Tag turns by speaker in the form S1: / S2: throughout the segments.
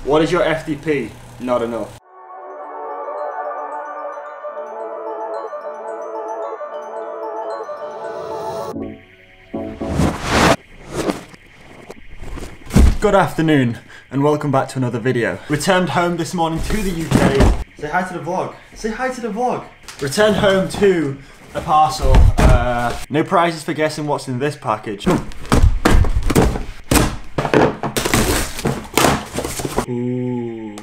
S1: What is your FDP? Not enough. Good afternoon and welcome back to another video. Returned home this morning to the UK. Say hi to the vlog. Say hi to the vlog. Returned home to a parcel. No prizes for guessing what's in this package. Ooh.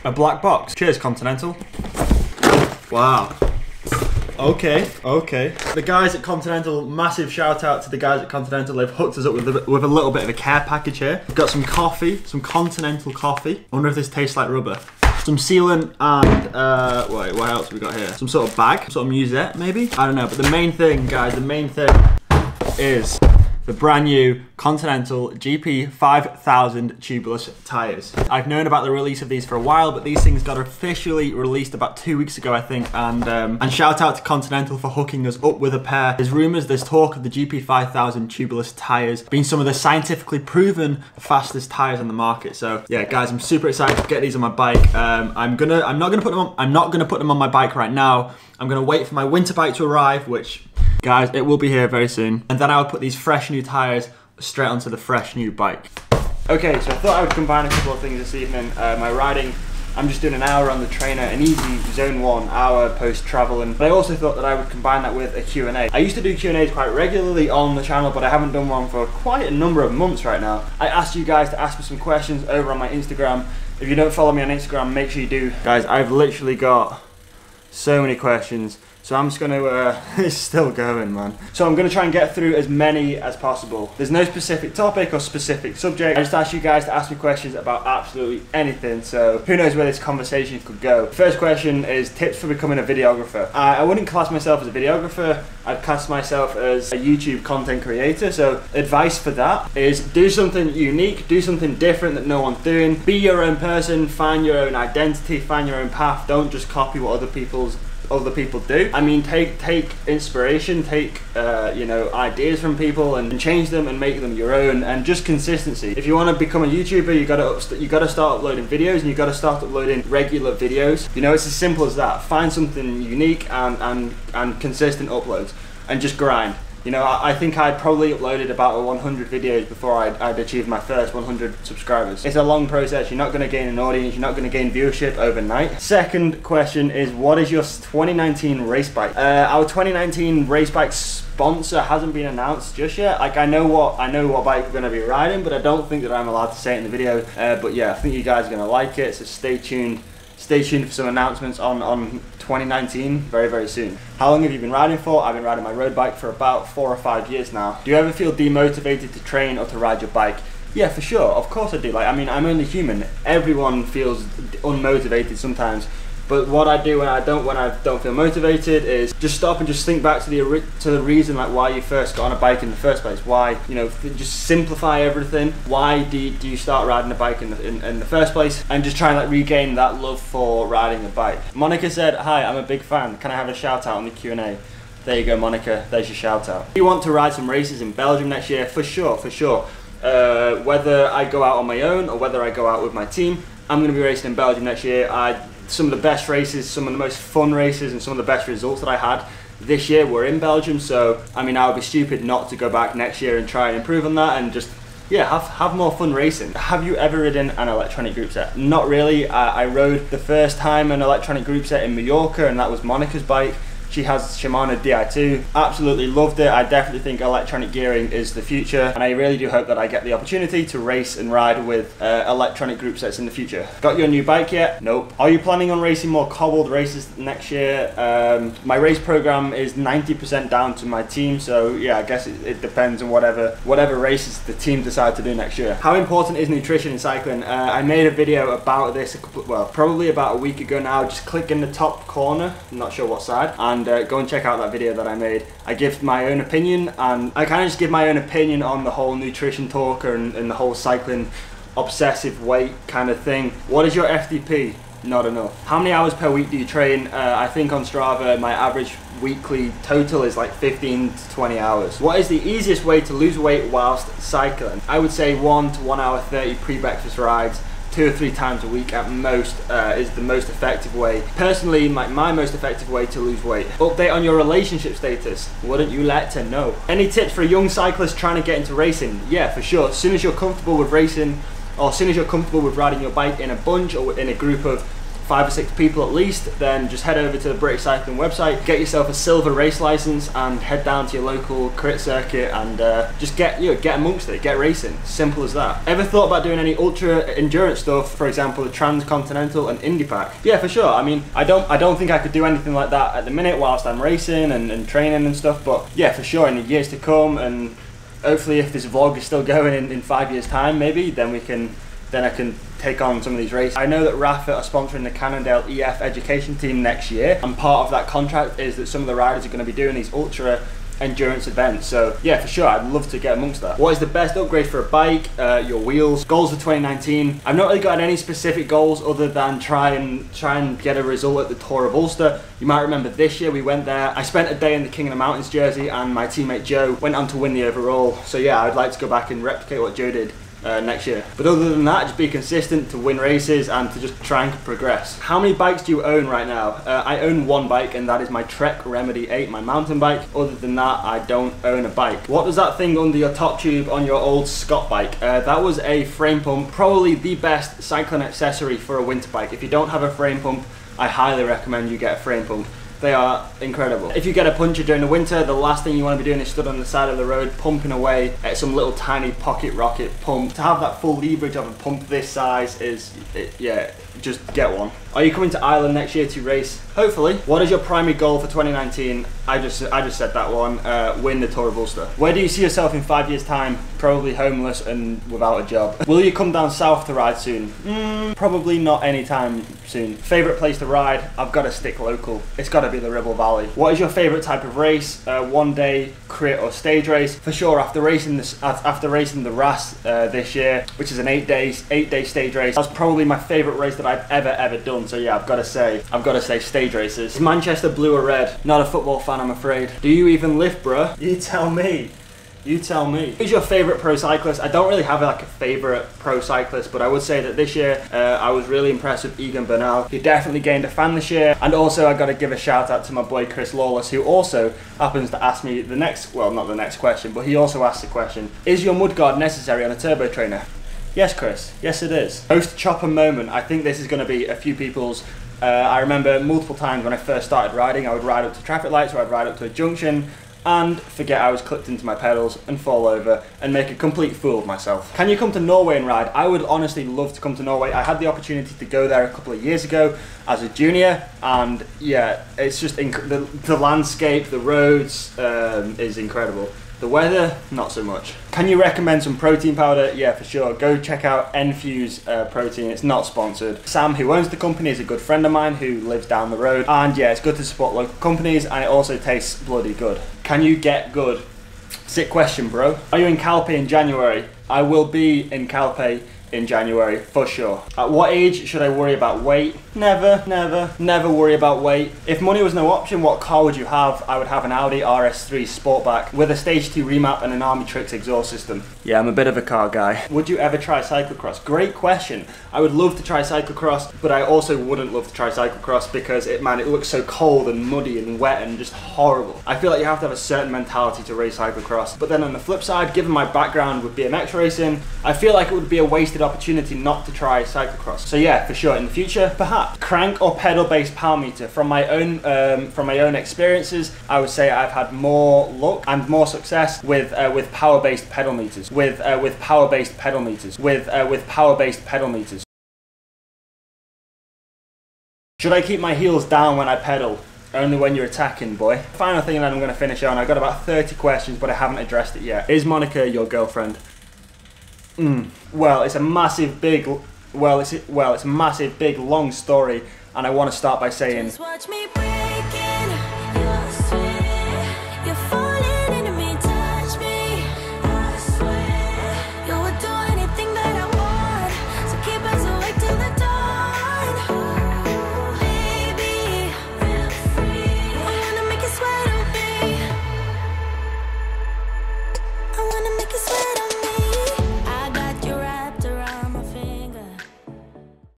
S1: A black box. Cheers, Continental. Wow. Okay. The guys at Continental, massive shout out to the guys at Continental. They've hooked us up with a little bit of a care package here. We've got some coffee, some Continental coffee. I wonder if this tastes like rubber. Some sealant and, wait, what else have we got here? Some sort of bag, some sort of musette maybe? I don't know, but the main thing, guys, the main thing is the brand new Continental GP 5000 tubeless tyres. I've known about the release of these for a while, but these things got officially released about 2 weeks ago, I think, and shout out to Continental for hooking us up with a pair. There's rumours, there's talk of the GP 5000 tubeless tyres being some of the scientifically proven fastest tyres on the market. So yeah, guys, I'm super excited to get these on my bike. I'm not gonna put them on my bike right now. I'm gonna wait for my winter bike to arrive, which, guys, it will be here very soon. And then I would put these fresh new tyres straight onto the fresh new bike. Okay, so I thought I would combine a couple of things this evening. My riding, I'm just doing an hour on the trainer, an easy zone 1 hour post-travel, but I also thought that I would combine that with a Q&A. I used to do Q&As quite regularly on the channel, but I haven't done one for quite a number of months right now. I asked you guys to ask me some questions over on my Instagram. If you don't follow me on Instagram, make sure you do. Guys, I've literally got so many questions. So I'm just gonna, it's still going, man. So I'm gonna try and get through as many as possible. There's no specific topic or specific subject. I just asked you guys to ask me questions about absolutely anything. So who knows where this conversation could go. First question is tips for becoming a videographer. I wouldn't class myself as a videographer. I'd class myself as a YouTube content creator. So advice for that is do something unique, do something different that no one's doing. Be your own person, find your own identity, find your own path. Don't just copy what other people do. I mean, take inspiration, take you know, ideas from people and change them and make them your own, and just consistency. If you want to become a YouTuber, you gotta start uploading videos, and you gotta start uploading regular videos. You know, it's as simple as that. Find something unique and consistent uploads, and just grind. You know, I think I'd probably uploaded about 100 videos before I'd achieved my first 100 subscribers. It's a long process. You're not going to gain an audience. You're not going to gain viewership overnight. Second question is, what is your 2019 race bike? Our 2019 race bike sponsor hasn't been announced just yet. Like, I know what bike we're going to be riding, but I don't think that I'm allowed to say it in the video. But yeah, I think you guys are going to like it. So stay tuned. Stay tuned for some announcements on 2019 very, very soon. How long have you been riding for? I've been riding my road bike for about 4 or 5 years now. Do you ever feel demotivated to train or to ride your bike? Yeah, for sure. Of course I do. Like, I mean, I'm only human. Everyone feels unmotivated sometimes. But what I do when I don't feel motivated is just stop and just think back to the reason, like, why you first got on a bike in the first place. Why, you know, just simplify everything. Why do you start riding a bike in the first place? And just try and like regain that love for riding a bike. Monica said, "Hi, I'm a big fan. Can I have a shout out on the Q&A?" There you go, Monica. There's your shout out. Do you want to ride some races in Belgium next year? For sure, for sure. Whether I go out on my own or whether I go out with my team, I'm going to be racing in Belgium next year. Some of the best races, some of the most fun races, and some of the best results that I had this year were in Belgium. So I mean, I would be stupid not to go back next year and try and improve on that, and just, yeah, have more fun racing. Have you ever ridden an electronic group set? Not really. I rode the first time an electronic group set in Mallorca, and that was Monica's bike. She has Shimano Di2. Absolutely loved it. I definitely think electronic gearing is the future, and I really do hope that I get the opportunity to race and ride with electronic group sets in the future. Got your new bike yet? Nope. Are you planning on racing more cobbled races next year? My race program is 90% down to my team, so yeah, I guess it depends on whatever races the team decide to do next year. How important is nutrition in cycling? I made a video about this probably about a week ago now. Just click in the top corner, I'm not sure what side, and go and check out that video that I made. I give my own opinion, and I kind of just give my own opinion on the whole nutrition talk and the whole cycling obsessive weight kind of thing. What is your FDP? not enough. How many hours per week do you train? I think on Strava, my average weekly total is like 15 to 20 hours. What is the easiest way to lose weight whilst cycling? I would say 1 to 1 hour 30 pre-breakfast rides, 2 or 3 times a week at most is the most effective way. Personally, my most effective way to lose weight. Update on your relationship status. Wouldn't you like to know? Any tips for a young cyclist trying to get into racing? Yeah, for sure. As soon as you're comfortable with racing, or as soon as you're comfortable with riding your bike in a bunch or in a group of 5 or 6 people at least, then just head over to the British Cycling website, get yourself a silver race license and head down to your local crit circuit and just get amongst it, get racing. Simple as that. Ever thought about doing any ultra endurance stuff, for example the Transcontinental and Indy Pack? Yeah, for sure. I mean, I don't think I could do anything like that at the minute whilst I'm racing and training and stuff, but yeah, for sure in the years to come, and hopefully if this vlog is still going in 5 years time maybe, then I can take on some of these races. I know that Rafa are sponsoring the Cannondale EF education team next year, and part of that contract is that some of the riders are going to be doing these ultra endurance events. So yeah, for sure, I'd love to get amongst that. What is the best upgrade for a bike? Your wheels. Goals for 2019. I've not really got any specific goals other than try and get a result at the Tour of Ulster. You might remember this year we went there. I spent a day in the King of the Mountains jersey, and my teammate Joe went on to win the overall. So yeah, I'd like to go back and replicate what Joe did next year. But other than that, just be consistent to win races and to just try and progress. How many bikes do you own right now? I own 1 bike, and that is my Trek Remedy 8, my mountain bike. Other than that, I don't own a bike. What does that thing under your top tube on your old Scott bike? That was a frame pump, probably the best cycling accessory for a winter bike. If you don't have a frame pump, I highly recommend you get a frame pump. They are incredible. If you get a puncture during the winter, the last thing you want to be doing is stood on the side of the road pumping away at some little tiny pocket rocket pump. To have that full leverage of a pump this size yeah, just get one. Are you coming to Ireland next year to race? Hopefully. What is your primary goal for 2019? I just said that one. Win the Tour of Ulster. Where do you see yourself in 5 years' time? Probably homeless and without a job. Will you come down south to ride soon? Probably not anytime soon. Favorite place to ride? I've got to stick local. It's got to be the Ribble Valley. What is your favorite type of race? 1 day, crit or stage race? For sure, after racing the RAS this year, which is an 8 day stage race, that's probably my favorite race that I've ever done. So yeah, I've got to say stage races. Is Manchester blue or red? Not a football fan, I'm afraid. Do you even lift, bruh? You tell me. You tell me. Who's your favourite pro cyclist? I don't really have like a favourite pro cyclist, but I would say that this year I was really impressed with Egan Bernal. He definitely gained a fan this year. And also I got to give a shout out to my boy Chris Lawless, who also happens to ask me the next, well, not the next question, but he also asked the question, is your mudguard necessary on a turbo trainer? Yes, Chris. Yes, it is. Most chopper moment. I think this is going to be a few people's. I remember multiple times when I first started riding, I would ride up to traffic lights or I'd ride up to a junction and forget I was clipped into my pedals and fall over and make a complete fool of myself. Can you come to Norway and ride? I would honestly love to come to Norway. I had the opportunity to go there a couple of years ago as a junior, and yeah, it's just the landscape, the roads is incredible. The weather, not so much. Can you recommend some protein powder? Yeah, for sure. Go check out Enfuse protein. It's not sponsored. Sam, who owns the company, is a good friend of mine who lives down the road. And yeah, it's good to support local companies, and it also tastes bloody good. Can you get good? Sick question, bro. Are you in Calpe in January? I will be in Calpe in January, for sure. At what age should I worry about weight? Never worry about weight. If money was no option, what car would you have? I would have an Audi RS3 Sportback with a stage 2 remap and an Army Trix exhaust system. Yeah, I'm a bit of a car guy. Would you ever try cyclocross? Great question. I would love to try cyclocross, but I also wouldn't love to try cyclocross because it looks so cold and muddy and wet and just horrible. I feel like you have to have a certain mentality to race cyclocross. But then on the flip side, given my background with BMX racing, I feel like it would be a wasted opportunity not to try cyclocross. So yeah, for sure, in the future, perhaps. Crank or pedal-based power meter. From my own experiences, I would say I've had more luck and more success with power-based pedal meters. With power-based pedal meters. With power-based pedal meters. Should I keep my heels down when I pedal? Only when you're attacking, boy. Final thing, and then I'm going to finish on. I've got about 30 questions, but I haven't addressed it yet. Is Monica your girlfriend? Well, it's a massive, big, long story, and I want to start by saying,